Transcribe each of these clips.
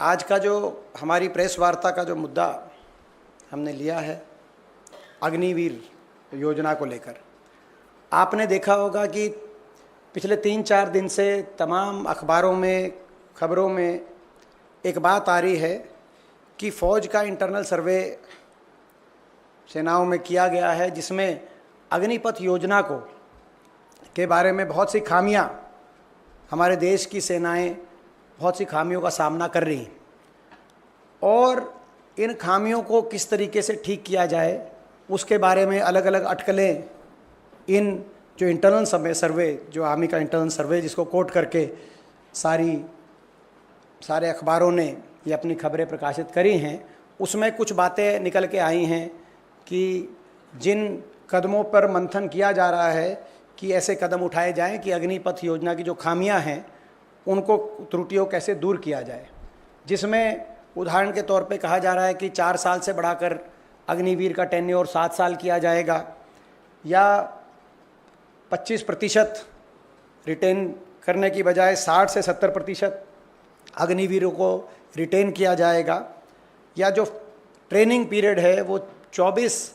आज का जो हमारी प्रेस वार्ता का जो मुद्दा हमने लिया है अग्निवीर योजना को लेकर, आपने देखा होगा कि पिछले 3-4 दिन से तमाम अखबारों में, खबरों में एक बात आ रही है कि फ़ौज का इंटरनल सर्वे सेनाओं में किया गया है, जिसमें अग्निपथ योजना के बारे में बहुत सी खामियां, हमारे देश की सेनाएं बहुत सी खामियों का सामना कर रही हैं और इन खामियों को किस तरीके से ठीक किया जाए उसके बारे में अलग अलग अटकलें इन जो इंटरनल सर्वे, जो आर्मी का इंटरनल सर्वे जिसको कोट करके सारे अखबारों ने ये अपनी खबरें प्रकाशित करी हैं, उसमें कुछ बातें निकल के आई हैं कि जिन कदमों पर मंथन किया जा रहा है कि ऐसे कदम उठाए जाएं कि अग्निपथ योजना की जो खामियां हैं उनको, त्रुटियों कैसे दूर किया जाए, जिसमें उदाहरण के तौर पे कहा जा रहा है कि 4 साल से बढ़ाकर अग्निवीर का टेन्योर 7 साल किया जाएगा या 25% रिटेन करने की बजाय 60 से 70% अग्निवीरों को रिटेन किया जाएगा, या जो ट्रेनिंग पीरियड है वो 24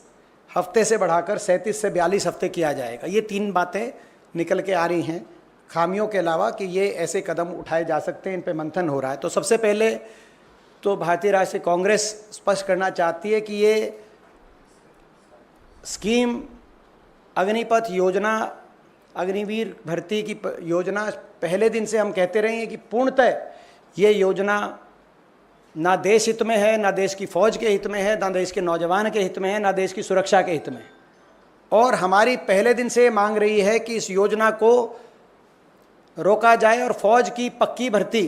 हफ्ते से बढ़ाकर 37 से 42 हफ्ते किया जाएगा। ये 3 बातें निकल के आ रही हैं खामियों के अलावा कि ये ऐसे कदम उठाए जा सकते हैं, इन पे मंथन हो रहा है। तो सबसे पहले तो भारतीय राष्ट्रीय कांग्रेस स्पष्ट करना चाहती है कि ये स्कीम अग्निपथ योजना, अग्निवीर भर्ती की योजना पहले दिन से हम कहते रहे हैं कि पूर्णतः ये योजना ना देश हित में है, ना देश की फ़ौज के हित में है, ना देश के नौजवान के हित में है, ना देश की सुरक्षा के हित में। और हमारी पहले दिन से मांग रही है कि इस योजना को रोका जाए और फ़ौज की पक्की भर्ती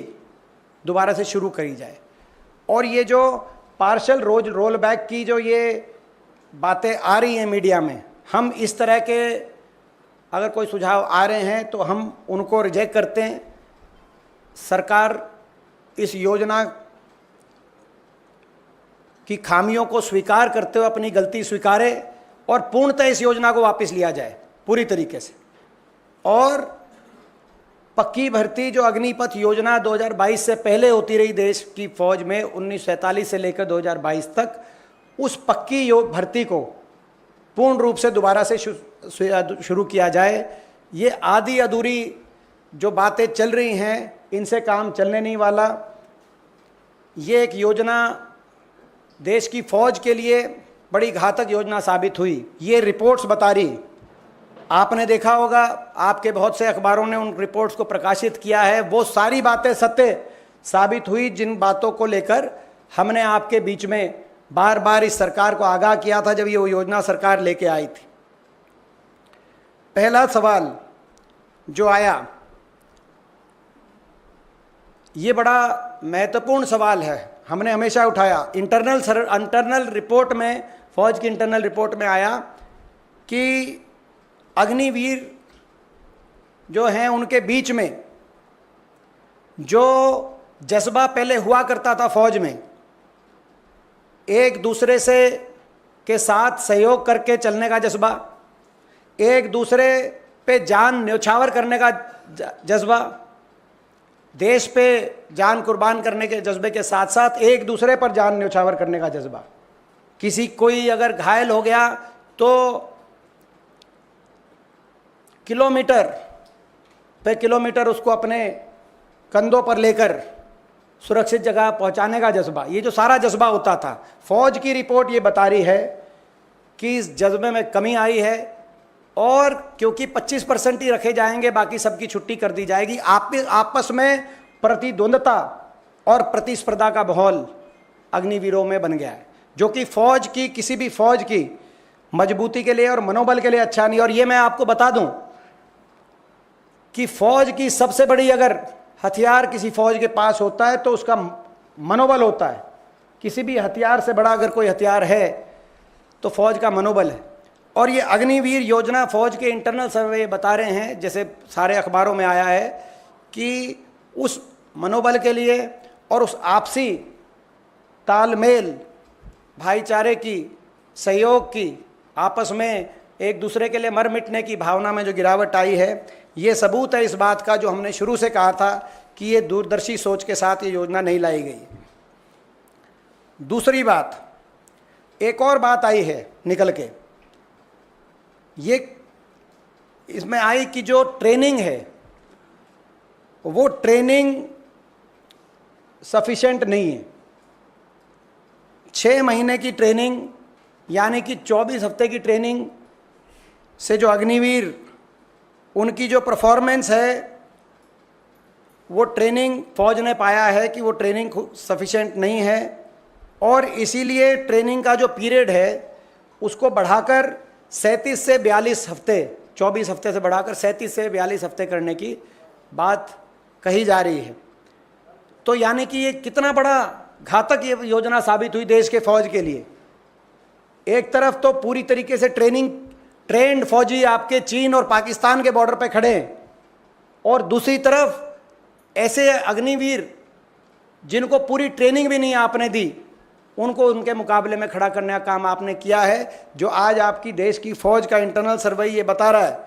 दोबारा से शुरू करी जाए। और ये जो पार्शल रोल बैक की जो ये बातें आ रही हैं मीडिया में, हम इस तरह के अगर कोई सुझाव आ रहे हैं तो हम उनको रिजेक्ट करते हैं। सरकार इस योजना की खामियों को स्वीकार करते हुए अपनी गलती स्वीकारे और पूर्णतः इस योजना को वापस लिया जाए पूरी तरीके से। और पक्की भर्ती जो अग्निपथ योजना 2022 से पहले होती रही देश की फ़ौज में 1947 से लेकर 2022 तक, उस पक्की भर्ती को पूर्ण रूप से दोबारा से शुरू किया जाए। ये आधी अधूरी जो बातें चल रही हैं इनसे काम चलने नहीं वाला। ये एक योजना देश की फ़ौज के लिए बड़ी घातक योजना साबित हुई, ये रिपोर्ट्स बता रही। आपने देखा होगा, आपके बहुत से अखबारों ने उन रिपोर्ट्स को प्रकाशित किया है, वो सारी बातें सत्य साबित हुई जिन बातों को लेकर हमने आपके बीच में बार बार इस सरकार को आगाह किया था जब ये योजना सरकार लेके आई थी। पहला सवाल जो आया ये बड़ा महत्वपूर्ण सवाल है, हमने हमेशा उठाया। इंटरनल रिपोर्ट में, फौज की इंटरनल रिपोर्ट में आया कि अग्निवीर जो हैं उनके बीच में जो जज्बा पहले हुआ करता था फौज में, एक दूसरे से के साथ सहयोग करके चलने का जज्बा, एक दूसरे पे जान न्यौछावर करने का जज्बा, देश पे जान कुर्बान करने के जज्बे के साथ साथ एक दूसरे पर जान न्यौछावर करने का जज्बा। कोई अगर घायल हो गया तो किलोमीटर उसको अपने कंधों पर लेकर सुरक्षित जगह पहुंचाने का जज्बा, ये जो सारा जज्बा होता था, फौज की रिपोर्ट ये बता रही है कि इस जज्बे में कमी आई है। और क्योंकि 25% ही रखे जाएंगे, बाकी सबकी छुट्टी कर दी जाएगी, आपस में प्रतिद्वंदता और प्रतिस्पर्धा का माहौल अग्निवीरों में बन गया है, जो कि फौज की, किसी भी फौज की मजबूती के लिए और मनोबल के लिए अच्छा नहीं। और ये मैं आपको बता दूं कि फौज की सबसे बड़ी अगर हथियार किसी फौज के पास होता है तो उसका मनोबल होता है। किसी भी हथियार से बड़ा अगर कोई हथियार है तो फौज का मनोबल है। और ये अग्निवीर योजना फौज के इंटरनल सर्वे बता रहे हैं, जैसे सारे अखबारों में आया है, कि उस मनोबल के लिए और उस आपसी तालमेल, भाईचारे की, सहयोग की, आपस में एक दूसरे के लिए मर मिटने की भावना में जो गिरावट आई है, ये सबूत है इस बात का जो हमने शुरू से कहा था कि ये दूरदर्शी सोच के साथ ये योजना नहीं लाई गई। दूसरी बात, एक और बात आई है निकल के, ये इसमें आई कि जो ट्रेनिंग है वो ट्रेनिंग सफिशेंट नहीं है। 6 महीने की ट्रेनिंग यानी कि 24 हफ्ते की ट्रेनिंग से जो अग्निवीर उनकी जो परफॉर्मेंस है, वो ट्रेनिंग फौज ने पाया है कि वो ट्रेनिंग सफिशेंट नहीं है, और इसीलिए ट्रेनिंग का जो पीरियड है उसको बढ़ाकर 37 से 42 हफ्ते, 24 हफ्ते से बढ़ाकर 37 से 42 हफ्ते करने की बात कही जा रही है। तो यानी कि ये कितना बड़ा घातक ये योजना साबित हुई देश के फौज के लिए। एक तरफ तो पूरी तरीके से ट्रेंड फौजी आपके चीन और पाकिस्तान के बॉर्डर पे खड़े हैं, और दूसरी तरफ ऐसे अग्निवीर जिनको पूरी ट्रेनिंग भी नहीं आपने दी, उनको उनके मुकाबले में खड़ा करने का काम आपने किया है। जो आज आपकी देश की फौज का इंटरनल सर्वे ये बता रहा है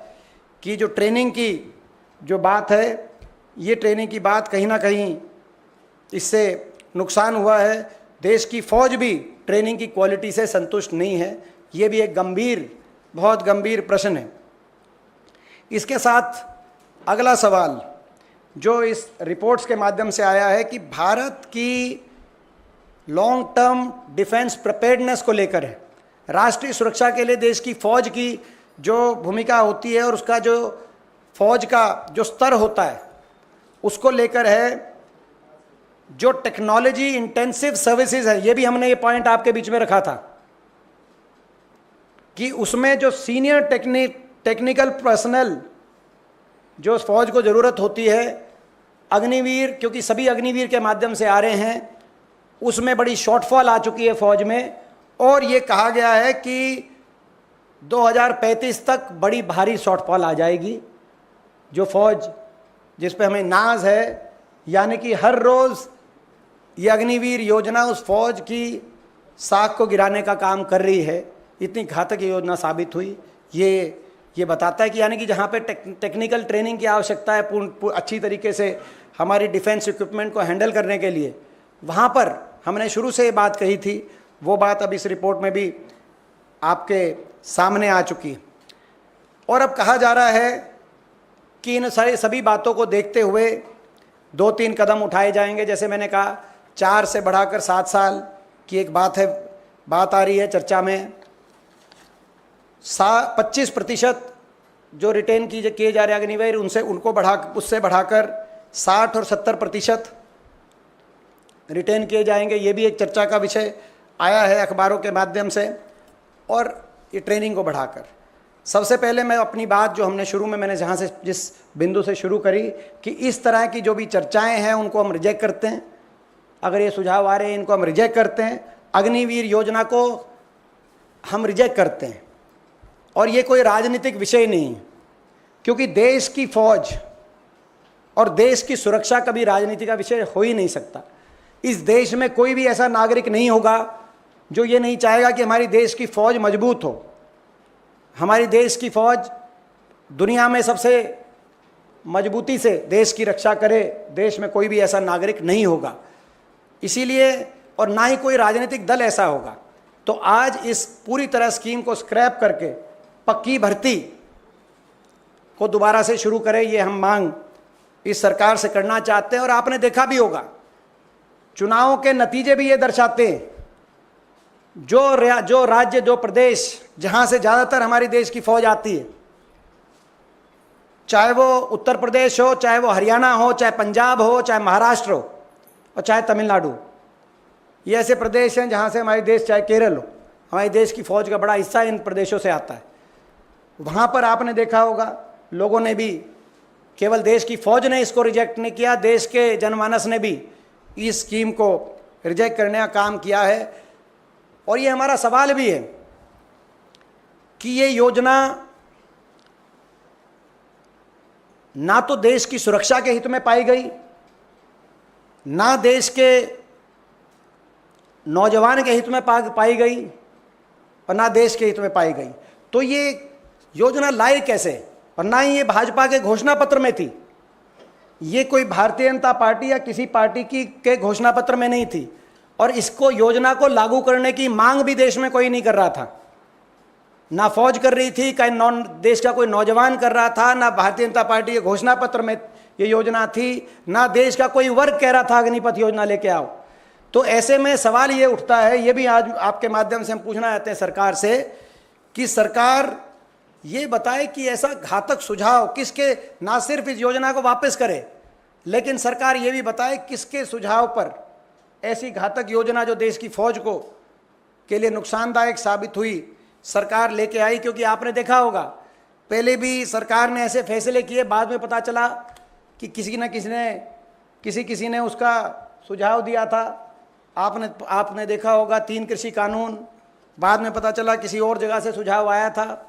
कि जो ट्रेनिंग की जो बात है, ये ट्रेनिंग की बात कहीं ना कहीं इससे नुकसान हुआ है। देश की फौज भी ट्रेनिंग की क्वालिटी से संतुष्ट नहीं है। ये भी एक गंभीर, बहुत गंभीर प्रश्न है। इसके साथ अगला सवाल जो इस रिपोर्ट्स के माध्यम से आया है कि भारत की लॉन्ग टर्म डिफेंस प्रिपेयर्डनेस को लेकर है, राष्ट्रीय सुरक्षा के लिए देश की फौज की जो भूमिका होती है और उसका जो फौज का जो स्तर होता है उसको लेकर है। जो टेक्नोलॉजी इंटेंसिव सर्विसेज है, ये भी हमने ये पॉइंट आपके बीच में रखा था कि उसमें जो सीनियर टेक्निकल पर्सनल जो फौज को ज़रूरत होती है, अग्निवीर, क्योंकि सभी अग्निवीर के माध्यम से आ रहे हैं, उसमें बड़ी शॉर्टफॉल आ चुकी है फौज में। और ये कहा गया है कि 2035 तक बड़ी भारी शॉर्टफॉल आ जाएगी। जो फौज जिस पे हमें नाज है, यानी कि हर रोज़ ये अग्निवीर योजना उस फौज की साख को गिराने का काम कर रही है। इतनी घातक योजना साबित हुई। ये बताता है कि यानी कि जहाँ पे टेक्निकल ट्रेनिंग की आवश्यकता है अच्छी तरीके से हमारी डिफेंस इक्विपमेंट को हैंडल करने के लिए, वहाँ पर हमने शुरू से ये बात कही थी, वो बात अब इस रिपोर्ट में भी आपके सामने आ चुकी। और अब कहा जा रहा है कि इन सभी बातों को देखते हुए 2-3 कदम उठाए जाएंगे। जैसे मैंने कहा, 4 से बढ़ाकर 7 साल की एक बात आ रही है चर्चा में। 25% जो रिटेन किए जा रहे अग्निवीर उससे बढ़ाकर 60 और 70% रिटेन किए जाएंगे। ये भी एक चर्चा का विषय आया है अखबारों के माध्यम से। और ये ट्रेनिंग को बढ़ाकर, सबसे पहले मैं अपनी बात जो हमने शुरू में मैंने जिस बिंदु से शुरू करी कि इस तरह की जो भी चर्चाएं हैं उनको हम रिजेक्ट करते हैं। अगर ये सुझाव आ रहे हैं इनको हम रिजेक्ट करते हैं। अग्निवीर योजना को हम रिजेक्ट करते हैं। और ये कोई राजनीतिक विषय नहीं है, क्योंकि देश की फौज और देश की सुरक्षा कभी राजनीति का विषय हो ही नहीं सकता। इस देश में कोई भी ऐसा नागरिक नहीं होगा जो ये नहीं चाहेगा कि हमारी देश की फौज मजबूत हो। हमारी देश की फौज दुनिया में सबसे मजबूती से देश की रक्षा करे। देश में कोई भी ऐसा नागरिक नहीं होगा, इसीलिए, और ना ही कोई राजनीतिक दल ऐसा होगा। तो आज इस पूरी तरह स्कीम को स्क्रैप करके पक्की भर्ती को दोबारा से शुरू करें, ये हम मांग इस सरकार से करना चाहते हैं। और आपने देखा भी होगा, चुनावों के नतीजे भी ये दर्शाते हैं, जो राज्य, जो प्रदेश जहां से ज़्यादातर हमारी देश की फौज आती है, चाहे वो उत्तर प्रदेश हो, चाहे वो हरियाणा हो, चाहे पंजाब हो, चाहे महाराष्ट्र हो, और चाहे तमिलनाडु, ये ऐसे प्रदेश हैं जहाँ से हमारी देश, चाहे केरल हो, हमारे देश की फौज का बड़ा हिस्सा इन प्रदेशों से आता है। वहाँ पर आपने देखा होगा लोगों ने भी, केवल देश की फौज ने इसको रिजेक्ट नहीं किया, देश के जनमानस ने भी इस स्कीम को रिजेक्ट करने का काम किया है। और ये हमारा सवाल भी है कि ये योजना ना तो देश की सुरक्षा के हित में पाई गई, ना देश के नौजवान के हित में पाई गई, और ना देश के हित में पाई गई। तो ये योजना लाई कैसे? और ना ही ये भाजपा के घोषणा पत्र में थी, ये कोई भारतीय जनता पार्टी या किसी पार्टी के घोषणा पत्र में नहीं थी। और इसको योजना को लागू करने की मांग भी देश में कोई नहीं कर रहा था। ना फौज कर रही थी, कहीं देश का कोई नौजवान कर रहा था, ना भारतीय जनता पार्टी के घोषणा पत्र में ये योजना थी, ना देश का कोई वर्ग कह रहा था अग्निपथ योजना लेके आओ। तो ऐसे में सवाल ये उठता है, ये भी आज आपके माध्यम से हम पूछना चाहते हैं सरकार से, कि सरकार ये बताए कि ऐसा घातक सुझाव किसके, ना सिर्फ इस योजना को वापस करे, लेकिन सरकार ये भी बताए किसके सुझाव पर ऐसी घातक योजना जो देश की फौज को के लिए नुकसानदायक साबित हुई सरकार लेके आई। क्योंकि आपने देखा होगा पहले भी सरकार ने ऐसे फैसले किए, बाद में पता चला कि किसी ने उसका सुझाव दिया था। आपने देखा होगा 3 कृषि कानून, बाद में पता चला किसी और जगह से सुझाव आया था,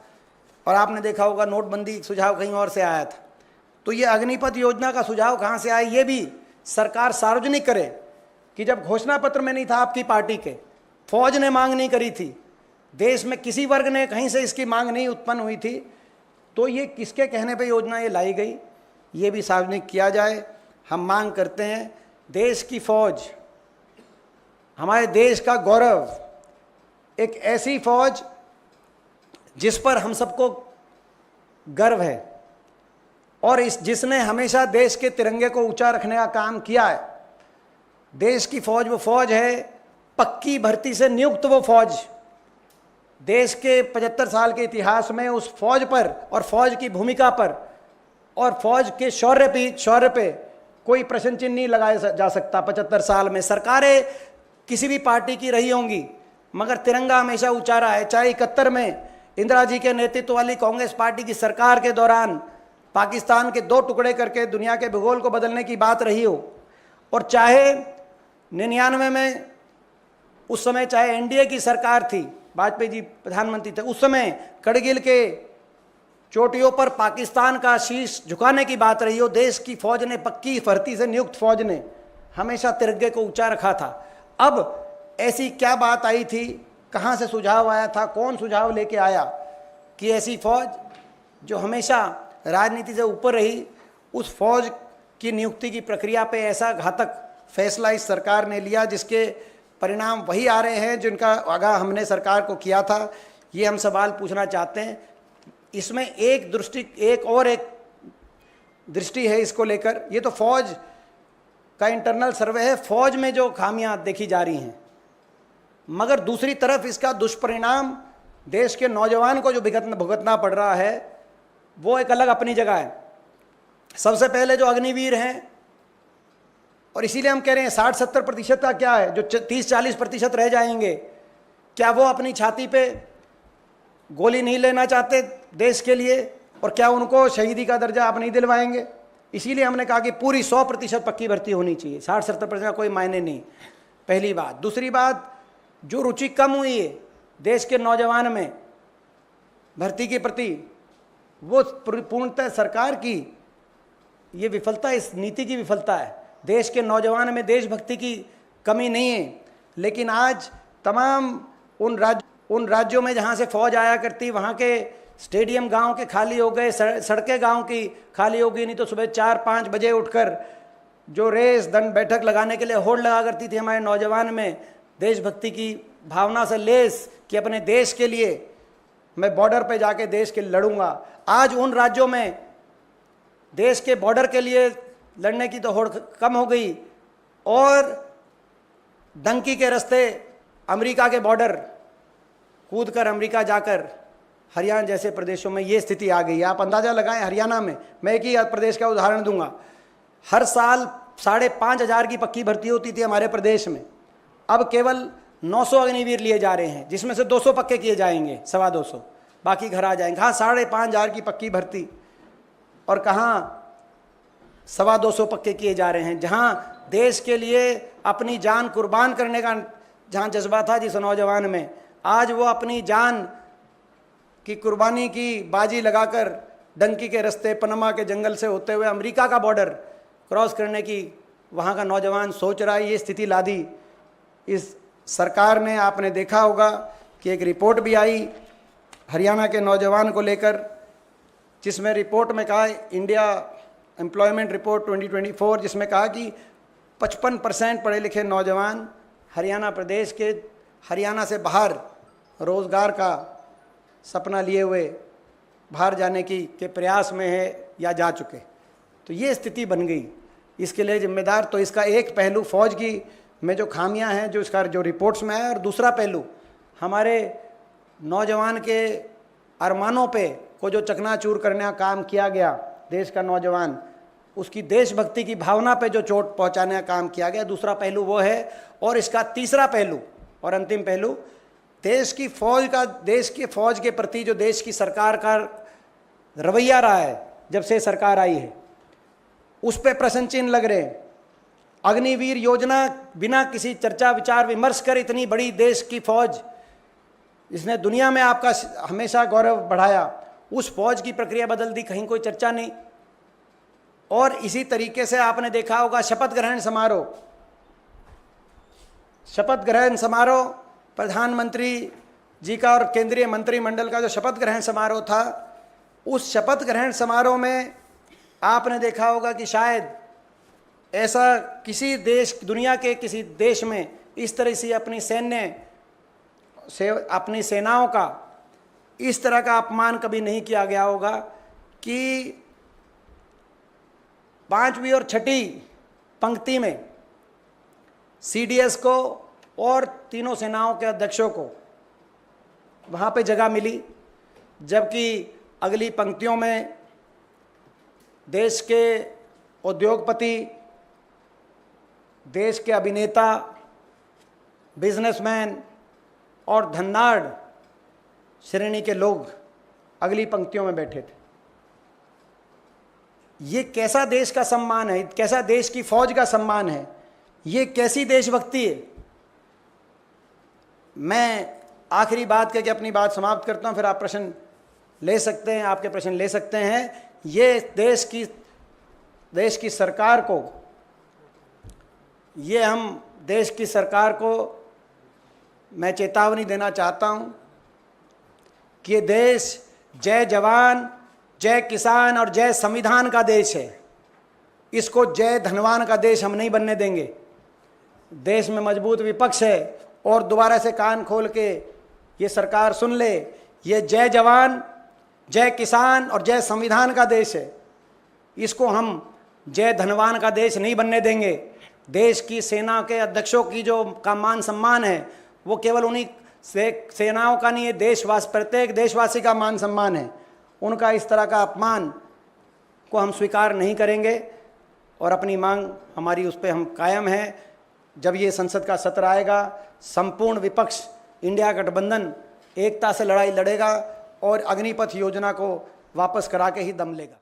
और आपने देखा होगा नोटबंदी सुझाव कहीं और से आया था। तो ये अग्निपथ योजना का सुझाव कहाँ से आया, ये भी सरकार सार्वजनिक करे कि जब घोषणा पत्र में नहीं था आपकी पार्टी के, फौज ने मांग नहीं करी थी, देश में किसी वर्ग ने कहीं से इसकी मांग नहीं उत्पन्न हुई थी, तो ये किसके कहने पे योजना ये लाई गई, ये भी सार्वजनिक किया जाए। हम मांग करते हैं, देश की फौज हमारे देश का गौरव, एक ऐसी फौज जिस पर हम सबको गर्व है और जिसने हमेशा देश के तिरंगे को ऊंचा रखने का काम किया है। देश की फौज वो फौज है, पक्की भर्ती से नियुक्त वो फौज। देश के 75 साल के इतिहास में उस फौज पर और फौज की भूमिका पर और फौज के शौर्य पे कोई प्रश्न चिन्ह नहीं लगाया जा सकता। 75 साल में सरकारें किसी भी पार्टी की रही होंगी, मगर तिरंगा हमेशा ऊंचा रहा है। चाहे 71 में इंदिरा जी के नेतृत्व वाली कांग्रेस पार्टी की सरकार के दौरान पाकिस्तान के 2 टुकड़े करके दुनिया के भूगोल को बदलने की बात रही हो, और चाहे 99 में उस समय चाहे एनडीए की सरकार थी, वाजपेयी जी प्रधानमंत्री थे, उस समय करगिल के चोटियों पर पाकिस्तान का शीश झुकाने की बात रही हो, देश की फौज ने, पक्की भर्ती से नियुक्त फौज ने हमेशा तिरंगे को ऊंचा रखा था। अब ऐसी क्या बात आई थी, कहाँ से सुझाव आया था, कौन सुझाव लेके आया कि ऐसी फौज जो हमेशा राजनीति से ऊपर रही, उस फौज की नियुक्ति की प्रक्रिया पे ऐसा घातक फैसला इस सरकार ने लिया, जिसके परिणाम वही आ रहे हैं जिनका आगाह हमने सरकार को किया था। ये हम सवाल पूछना चाहते हैं। इसमें एक दृष्टि है इसको लेकर, ये तो फौज का इंटरनल सर्वे है, फौज में जो खामियां देखी जा रही हैं, मगर दूसरी तरफ इसका दुष्परिणाम देश के नौजवान को जो भुगतना पड़ रहा है वो एक अलग अपनी जगह है। सबसे पहले जो अग्निवीर हैं, और इसीलिए हम कह रहे हैं 60-70% का क्या है, जो 30-40% रह जाएंगे, क्या वो अपनी छाती पे गोली नहीं लेना चाहते देश के लिए, और क्या उनको शहीदी का दर्जा आप नहीं दिलवाएंगे? इसीलिए हमने कहा कि पूरी 100% पक्की भर्ती होनी चाहिए, 60-70% का कोई मायने नहीं, पहली बात। दूसरी बात, जो रुचि कम हुई है देश के नौजवान में भर्ती के प्रति, वो पूर्णतः सरकार की ये विफलता, इस नीति की विफलता है। देश के नौजवान में देशभक्ति की कमी नहीं है, लेकिन आज तमाम उन राज्यों में जहाँ से फौज आया करती, वहाँ के स्टेडियम गांव के खाली हो गए, सड़कें गांव की खाली हो गई। नहीं तो सुबह 4-5 बजे उठकर जो रेस दंड बैठक लगाने के लिए होड़ लगा करती थी हमारे नौजवान में, देशभक्ति की भावना से लेस कि अपने देश के लिए मैं बॉर्डर पे जाके देश के लिए लड़ूंगा। आज उन राज्यों में देश के बॉर्डर के लिए लड़ने की तो होड़ कम हो गई, और डंकी के रास्ते अमेरिका के बॉर्डर कूद कर अमेरिका जाकर हरियाणा जैसे प्रदेशों में ये स्थिति आ गई है। आप अंदाज़ा लगाएं, हरियाणा में, मैं एक ही प्रदेश का उदाहरण दूंगा, हर साल 5,500 की पक्की भर्ती होती थी हमारे प्रदेश में, अब केवल 900 अग्निवीर लिए जा रहे हैं, जिसमें से 200 पक्के किए जाएंगे, 250, बाकी घर आ जाएंगे। कहाँ 5,500 की पक्की भर्ती, और कहाँ 225 पक्के किए जा रहे हैं। जहाँ देश के लिए अपनी जान कुर्बान करने का जहाँ जज्बा था जिस नौजवान में, आज वो अपनी जान की कुर्बानी की बाजी लगाकर डंकी के रास्ते, पनामा के जंगल से होते हुए अमेरिका का बॉर्डर क्रॉस करने की वहाँ का नौजवान सोच रहा है। ये स्थिति ला दी इस सरकार ने। आपने देखा होगा कि एक रिपोर्ट भी आई हरियाणा के नौजवान को लेकर, जिसमें रिपोर्ट में कहा, इंडिया एम्प्लॉयमेंट रिपोर्ट 2024, जिसमें कहा कि 55% पढ़े लिखे नौजवान हरियाणा प्रदेश के, हरियाणा से बाहर रोज़गार का सपना लिए हुए बाहर जाने के प्रयास में है या जा चुके। तो ये स्थिति बन गई। इसके लिए जिम्मेदार तो इसका एक पहलू फौज की में जो खामियां हैं, जो इसका जो रिपोर्ट्स में है, और दूसरा पहलू हमारे नौजवान के अरमानों पे को जो चकनाचूर करने का काम किया गया, देश का नौजवान उसकी देशभक्ति की भावना पे जो चोट पहुंचाने का काम किया गया, दूसरा पहलू वो है। और इसका तीसरा पहलू और अंतिम पहलू देश की फौज के प्रति जो देश की सरकार का रवैया रहा है जब से सरकार आई है, उस पर प्रश्न चिन्ह लग रहे हैं। अग्निवीर योजना बिना किसी चर्चा विचार विमर्श कर इतनी बड़ी देश की फौज, जिसने दुनिया में आपका हमेशा गौरव बढ़ाया, उस फौज की प्रक्रिया बदल दी, कहीं कोई चर्चा नहीं। और इसी तरीके से आपने देखा होगा शपथ ग्रहण समारोह प्रधानमंत्री जी का और केंद्रीय मंत्रिमंडल का जो शपथ ग्रहण समारोह था, उस शपथ ग्रहण समारोह में आपने देखा होगा कि शायद ऐसा किसी देश, दुनिया के किसी देश में इस तरह से अपनी सेनाओं का इस तरह का अपमान कभी नहीं किया गया होगा कि 5वीं और 6ठी पंक्ति में CDS को और तीनों सेनाओं के अध्यक्षों को वहाँ पे जगह मिली, जबकि अगली पंक्तियों में देश के उद्योगपति, देश के अभिनेता, बिजनेसमैन और धनाढ़ श्रेणी के लोग अगली पंक्तियों में बैठे थे। ये कैसा देश का सम्मान है, कैसा देश की फौज का सम्मान है, ये कैसी देशभक्ति है। मैं आखिरी बात करके अपनी बात समाप्त करता हूं, फिर आप प्रश्न ले सकते हैं, आपके प्रश्न ले सकते हैं। ये देश की सरकार को, ये हम देश की सरकार को मैं चेतावनी देना चाहता हूं कि ये देश जय जवान, जय किसान और जय संविधान का देश है। इसको जय धनवान का देश हम नहीं बनने देंगे। देश में मजबूत विपक्ष है और दोबारा से कान खोल के ये सरकार सुन ले, ये जय जवान, जय किसान और जय संविधान का देश है। इसको हम जय धनवान का देश नहीं बनने देंगे। देश की सेना के अध्यक्षों की जो का मान सम्मान है, वो केवल उन्हीं सेनाओं का नहीं है, प्रत्येक देशवासी का मान सम्मान है। उनका इस तरह का अपमान को हम स्वीकार नहीं करेंगे और अपनी मांग हमारी उस पर हम कायम है। जब ये संसद का सत्र आएगा, संपूर्ण विपक्ष इंडिया गठबंधन एकता से लड़ाई लड़ेगा और अग्निपथ योजना को वापस करा के ही दम लेगा।